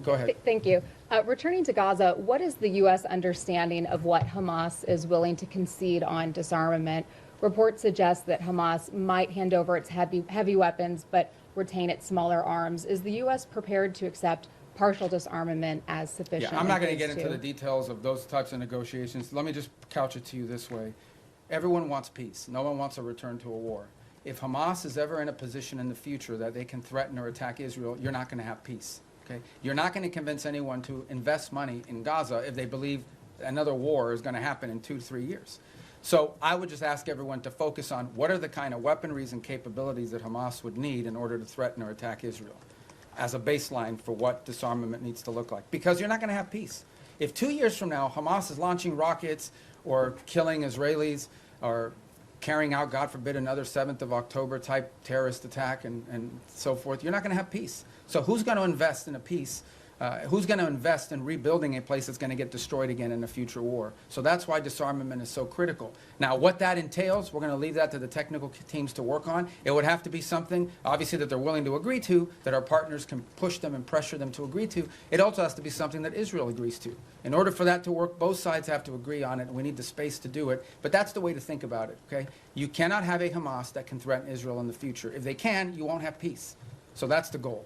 Go ahead. Thank you. Returning to Gaza, what is the U.S. understanding of what Hamas is willing to concede on disarmament? Reports suggest that Hamas might hand over its heavy weapons, but retain its smaller arms. Is the U.S. prepared to accept partial disarmament as sufficient? Yeah, I'm not going to get into the details of those types of negotiations. Let me just couch it to you this way. Everyone wants peace. No one wants a return to a war. If Hamas is ever in a position in the future that they can threaten or attack Israel, you're not going to have peace. Okay? You're not going to convince anyone to invest money in Gaza if they believe another war is going to happen in 2 to 3 years. So I would just ask everyone to focus on what are the kind of weaponries and capabilities that Hamas would need in order to threaten or attack Israel as a baseline for what disarmament needs to look like. Because you're not going to have peace. If 2 years from now Hamas is launching rockets or killing Israelis or carrying out, God forbid, another 7th of October type terrorist attack and so forth, you're not going to have peace. So who's going to invest in a peace? Who's going to invest in rebuilding a place that's going to get destroyed again in a future war? So that's why disarmament is so critical. Now, what that entails, we're going to leave that to the technical teams to work on. It would have to be something, obviously, that they're willing to agree to, that our partners can push them and pressure them to agree to. It also has to be something that Israel agrees to. In order for that to work, both sides have to agree on it, and we need the space to do it. But that's the way to think about it, okay? You cannot have a Hamas that can threaten Israel in the future. If they can, you won't have peace. So that's the goal.